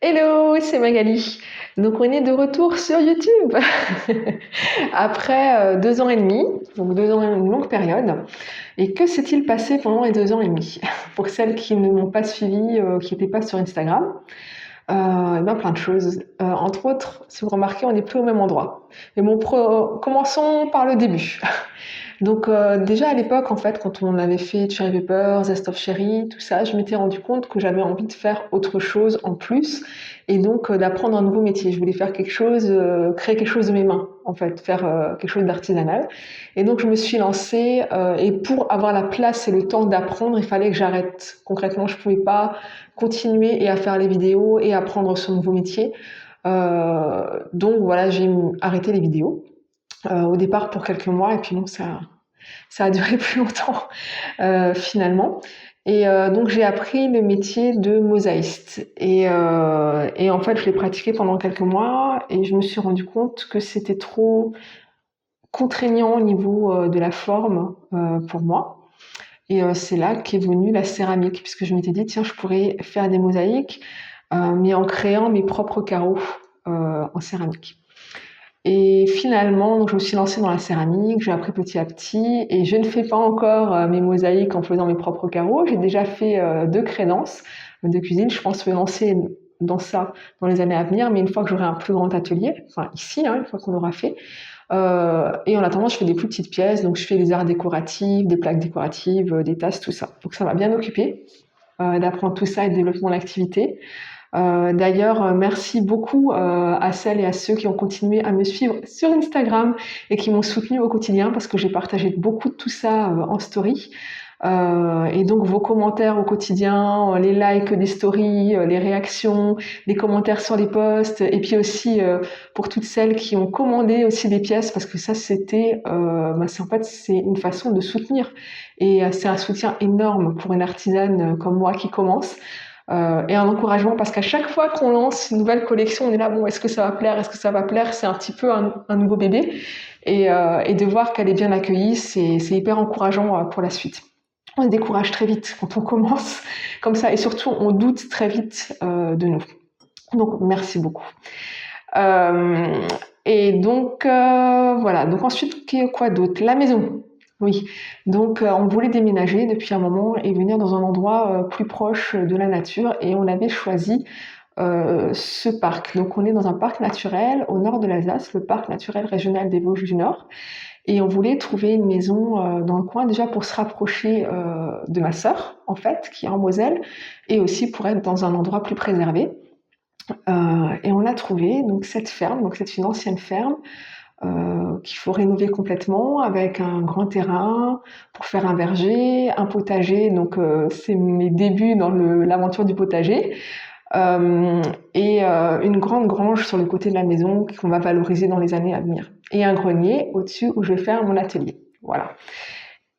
Hello, c'est Magali. Donc on est de retour sur YouTube après 2 ans et demi, donc 2 ans, une longue période. Et que s'est-il passé pendant les 2 ans et demi? Pour celles qui ne m'ont pas suivi, qui n'étaient pas sur Instagram, eh bien plein de choses. Entre autres, si vous remarquez, on n'est plus au même endroit. Mais bon, commençons par le début. Donc déjà à l'époque, en fait, quand on avait fait Cherry Pepper, Zest of Cherry, tout ça, je m'étais rendu compte que j'avais envie de faire autre chose en plus et donc d'apprendre un nouveau métier. Je voulais faire quelque chose, créer quelque chose de mes mains, en fait, faire quelque chose d'artisanal. Et donc je me suis lancée et pour avoir la place et le temps d'apprendre, il fallait que j'arrête. Concrètement, je pouvais pas continuer et à faire les vidéos et apprendre ce nouveau métier. Donc voilà, j'ai arrêté les vidéos. Au départ pour quelques mois et puis bon ça a duré plus longtemps finalement. Et donc j'ai appris le métier de mosaïste et en fait je l'ai pratiqué pendant quelques mois et je me suis rendu compte que c'était trop contraignant au niveau de la forme pour moi. Et c'est là qu'est venue la céramique puisque je m'étais dit tiens je pourrais faire des mosaïques mais en créant mes propres carreaux en céramique. Et finalement, donc je me suis lancée dans la céramique, j'ai appris petit à petit et je ne fais pas encore mes mosaïques en faisant mes propres carreaux. J'ai déjà fait 2 crédences de cuisine. Je pense me lancer dans ça dans les années à venir, mais une fois que j'aurai un plus grand atelier, enfin ici, hein, une fois qu'on aura fait. Et en attendant, je fais des plus petites pièces, donc je fais des arts décoratifs, des plaques décoratives, des tasses, tout ça. Donc ça m'a bien occupée d'apprendre tout ça et de développer mon activité. D'ailleurs, merci beaucoup à celles et à ceux qui ont continué à me suivre sur Instagram et qui m'ont soutenue au quotidien parce que j'ai partagé beaucoup de tout ça en story. Et donc vos commentaires au quotidien, les likes des stories, les réactions, les commentaires sur les posts, et puis aussi pour toutes celles qui ont commandé aussi des pièces parce que ça c'est une façon de soutenir et c'est un soutien énorme pour une artisane comme moi qui commence. Et un encouragement parce qu'à chaque fois qu'on lance une nouvelle collection, on est là, bon, est-ce que ça va plaire, est-ce que ça va plaire, c'est un petit peu un nouveau bébé et de voir qu'elle est bien accueillie, c'est hyper encourageant pour la suite. On se décourage très vite quand on commence comme ça et surtout on doute très vite de nous. Donc merci beaucoup. Et donc voilà, donc ensuite quoi d'autre? La maison. Oui, donc on voulait déménager depuis un moment et venir dans un endroit plus proche de la nature et on avait choisi ce parc. Donc on est dans un parc naturel au nord de l'Alsace, le parc naturel régional des Vosges du Nord. Et on voulait trouver une maison dans le coin déjà pour se rapprocher de ma sœur, en fait, qui est en Moselle, et aussi pour être dans un endroit plus préservé. Et on a trouvé donc cette ferme, donc c'est une ancienne ferme qu'il faut rénover complètement avec un grand terrain pour faire un verger, un potager. Donc c'est mes débuts dans l'aventure du potager. Et une grande grange sur le côté de la maison qu'on va valoriser dans les années à venir. Et un grenier au-dessus où je vais faire mon atelier. Voilà.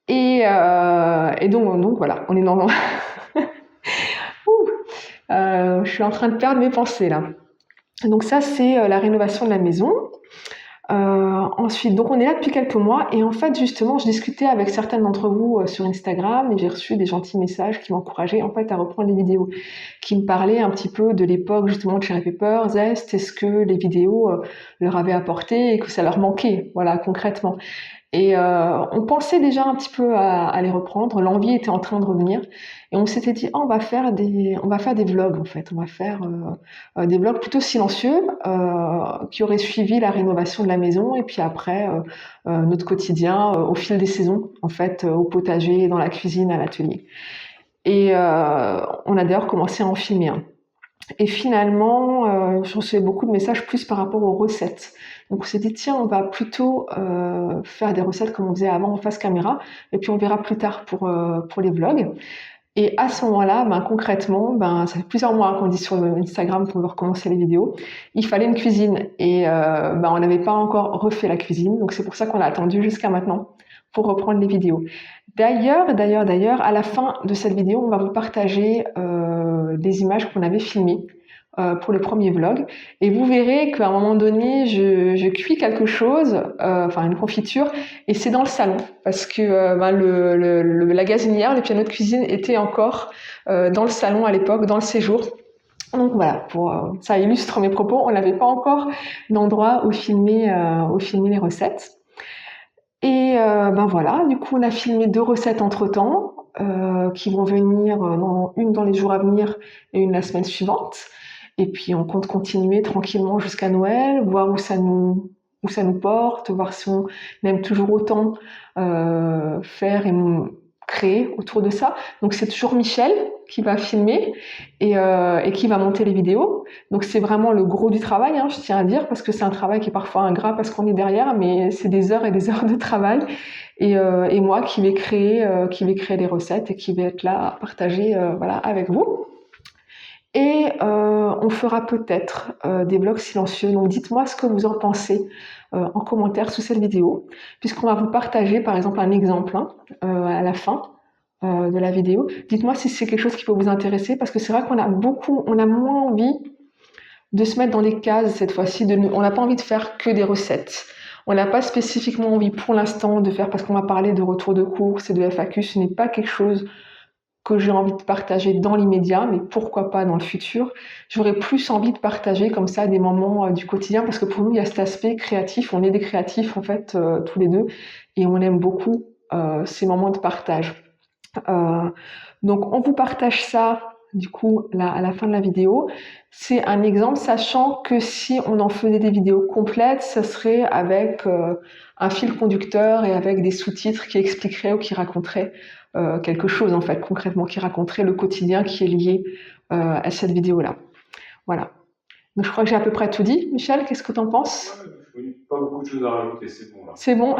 Et donc voilà, on est dans... je suis en train de perdre mes pensées là. Donc ça, c'est la rénovation de la maison. Ensuite, donc on est là depuis quelques mois et en fait justement je discutais avec certaines d'entre vous sur Instagram et j'ai reçu des gentils messages qui m'encourageaient en fait à reprendre les vidéos, qui me parlaient un petit peu de l'époque justement de Cherry Pepper, Zest, est-ce que les vidéos leur avaient apporté et que ça leur manquait, voilà concrètement. Et on pensait déjà un petit peu à les reprendre, l'envie était en train de revenir et on s'était dit oh, on va faire des vlogs en fait, on va faire des vlogs plutôt silencieux qui auraient suivi la rénovation de la maison et puis après notre quotidien au fil des saisons en fait au potager, dans la cuisine, à l'atelier. Et on a d'ailleurs commencé à en filmer un. Et finalement, je recevais beaucoup de messages plus par rapport aux recettes. Donc on s'est dit tiens, on va plutôt faire des recettes comme on faisait avant en face caméra, et puis on verra plus tard pour les vlogs. Et à ce moment-là, concrètement, ça fait plusieurs mois qu'on dit sur Instagram qu'on veut recommencer les vidéos. Il fallait une cuisine et on n'avait pas encore refait la cuisine, donc c'est pour ça qu'on a attendu jusqu'à maintenant pour reprendre les vidéos. D'ailleurs, à la fin de cette vidéo, on va vous partager des images qu'on avait filmées pour le premier vlog. Et vous verrez qu'à un moment donné, je cuis quelque chose, une confiture, et c'est dans le salon. Parce que la gazinière, le piano de cuisine était encore dans le salon à l'époque, dans le séjour. Donc voilà, ça illustre mes propos. On n'avait pas encore d'endroit où filmer les recettes. Et ben voilà, du coup, on a filmé 2 recettes entre-temps, qui vont venir, une dans les jours à venir et une la semaine suivante. Et puis on compte continuer tranquillement jusqu'à Noël, voir où ça nous porte, voir si on aime toujours autant faire et créer autour de ça. Donc c'est toujours Michel qui va filmer et qui va monter les vidéos. Donc c'est vraiment le gros du travail, hein, je tiens à dire, parce que c'est un travail qui est parfois ingrat parce qu'on est derrière, mais c'est des heures et des heures de travail. Et moi qui vais créer les recettes et qui vais être là à partager voilà, avec vous. Et on fera peut-être des vlogs silencieux. Donc dites-moi ce que vous en pensez en commentaire sous cette vidéo, puisqu'on va vous partager par exemple un exemple à la fin de la vidéo. Dites-moi si c'est quelque chose qui peut vous intéresser, parce que c'est vrai on a moins envie de se mettre dans des cases cette fois-ci. On n'a pas envie de faire que des recettes. On n'a pas spécifiquement envie pour l'instant de faire, parce qu'on va parler de retour de course et de FAQ, ce n'est pas quelque chose que j'ai envie de partager dans l'immédiat, mais pourquoi pas dans le futur. J'aurais plus envie de partager comme ça des moments du quotidien, parce que pour nous, il y a cet aspect créatif. On est des créatifs, en fait, tous les deux, et on aime beaucoup ces moments de partage. Donc, on vous partage ça, du coup, là, à la fin de la vidéo. C'est un exemple, sachant que si on en faisait des vidéos complètes, ça serait avec un fil conducteur et avec des sous-titres qui expliqueraient ou qui raconteraient quelque chose, en fait, concrètement, qui raconterait le quotidien qui est lié à cette vidéo-là. Voilà. Donc, je crois que j'ai à peu près tout dit. Michel, qu'est-ce que tu en penses? Oui, pas beaucoup de choses à rajouter, c'est bon là. C'est bon.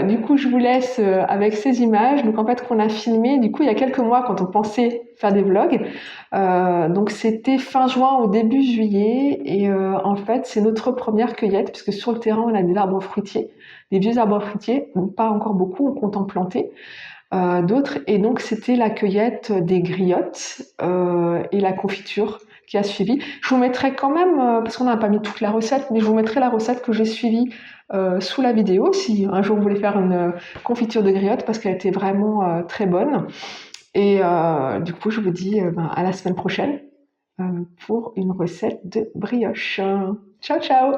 Du coup, je vous laisse avec ces images. Donc, en fait, qu'on a filmé, du coup, il y a quelques mois, quand on pensait faire des vlogs. Donc, c'était fin juin au début juillet. Et en fait, c'est notre première cueillette, puisque sur le terrain, on a des arbres fruitiers, des vieux arbres fruitiers. Donc, pas encore beaucoup, on compte en planter d'autres. Et donc, c'était la cueillette des griottes et la confiture qui a suivi. Je vous mettrai quand même, parce qu'on n'a pas mis toute la recette, mais je vous mettrai la recette que j'ai suivie sous la vidéo, si un jour vous voulez faire une confiture de griotte, parce qu'elle était vraiment très bonne. Et du coup, je vous dis à la semaine prochaine pour une recette de brioche. Ciao, ciao!